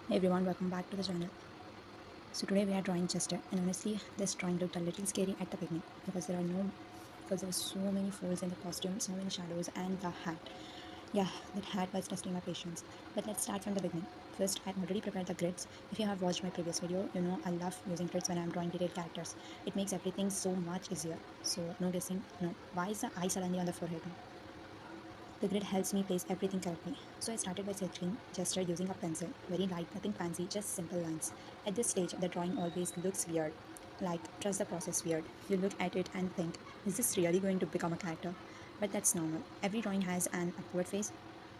Hey everyone, welcome back to the channel. So today we are drawing Chester, and honestly, this drawing looked a little scary at the beginning because there are so many folds in the costume, so many shadows, and the hat. Yeah, that hat was testing my patience. But let's start from the beginning. First, I've already prepared the grids. If you have watched my previous video, you know I love using grids when I'm drawing detailed characters. It makes everything so much easier. So no guessing, no. Why is the eye suddenly on the forehead now? The grid helps me place everything correctly. So I started by sketching gesture using a pencil. Very light, nothing fancy, just simple lines. At this stage, the drawing always looks weird. Like, trust the process weird. You look at it and think, is this really going to become a character? But that's normal. Every drawing has an upward face,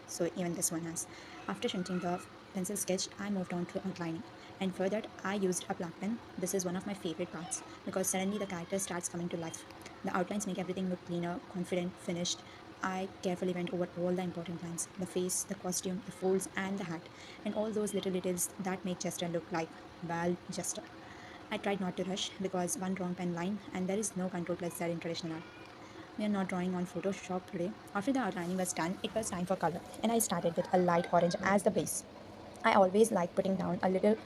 so even this one has. After finishing the pencil sketch, I moved on to outlining. And for that, I used a black pen. This is one of my favorite parts because suddenly the character starts coming to life. The outlines make everything look cleaner, confident, finished. I carefully went over all the important lines: the face, the costume, the folds, and the hat, and all those little details that make Jester look like, well, Jester. I tried not to rush because one wrong pen line and there is no control plus Z in traditional art. We are not drawing on Photoshop today. After the outlining was done, it was time for color, and I started with a light orange as the base. I always like putting down a little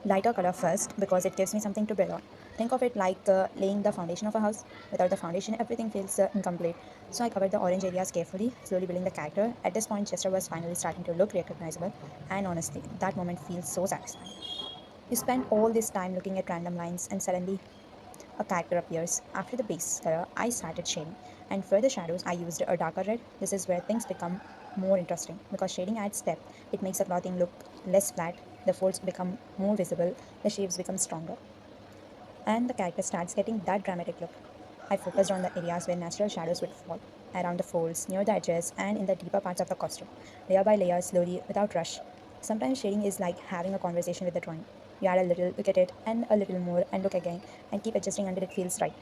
lighter color first because it gives me something to build on. Think of it like laying the foundation of a house. Without the foundation, everything feels incomplete. So I covered the orange areas carefully, slowly building the character. At this point, Chester was finally starting to look recognizable, and honestly, that moment feels so satisfying. You spend all this time looking at random lines, and suddenly a character appears. After the base color, I started shading, and for the shadows, I used a darker red. This is where things become more interesting because shading adds depth. It makes the clothing look less flat, the folds become more visible, the shapes become stronger, and the character starts getting that dramatic look. I focused on the areas where natural shadows would fall, around the folds, near the edges, and in the deeper parts of the costume, layer by layer, slowly, without rush. Sometimes shading is like having a conversation with the drawing. You add a little, look at it, and a little more, and look again, and keep adjusting until it feels right.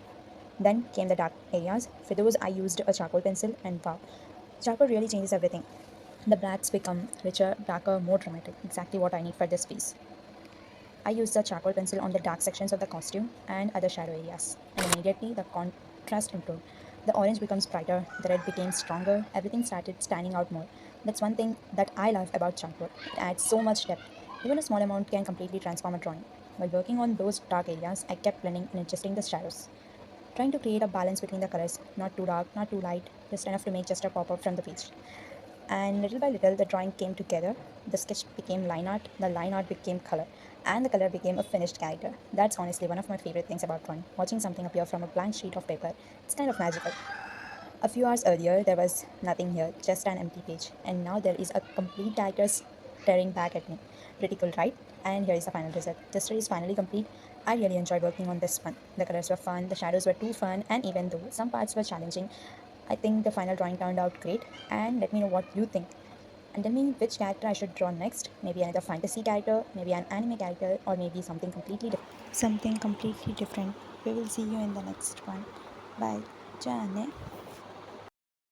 Then came the dark areas. For those, I used a charcoal pencil, and wow, charcoal really changes everything. The blacks become richer, darker, more dramatic. Exactly what I need for this piece. I used the charcoal pencil on the dark sections of the costume and other shadow areas, and immediately the contrast improved. The orange becomes brighter, the red became stronger, everything started standing out more. That's one thing that I love about charcoal. It adds so much depth. Even a small amount can completely transform a drawing. While working on those dark areas, I kept blending and adjusting the shadows, trying to create a balance between the colors, not too dark, not too light, just enough to make just a pop up from the page. And little by little, the drawing came together. The sketch became line art, the line art became color, and the color became a finished character. That's honestly one of my favorite things about drawing. Watching something appear from a blank sheet of paper, it's kind of magical. A few hours earlier, there was nothing here, just an empty page. And now there is a complete character staring back at me. Pretty cool, right? And here is the final result. The story is finally complete. I really enjoyed working on this one. The colors were fun, the shadows were too fun, and even though some parts were challenging, I think the final drawing turned out great. And let me know what you think. And tell me which character I should draw next. Maybe another fantasy character, maybe an anime character, or maybe something completely different. Something completely different. We will see you in the next one. Bye. Jane.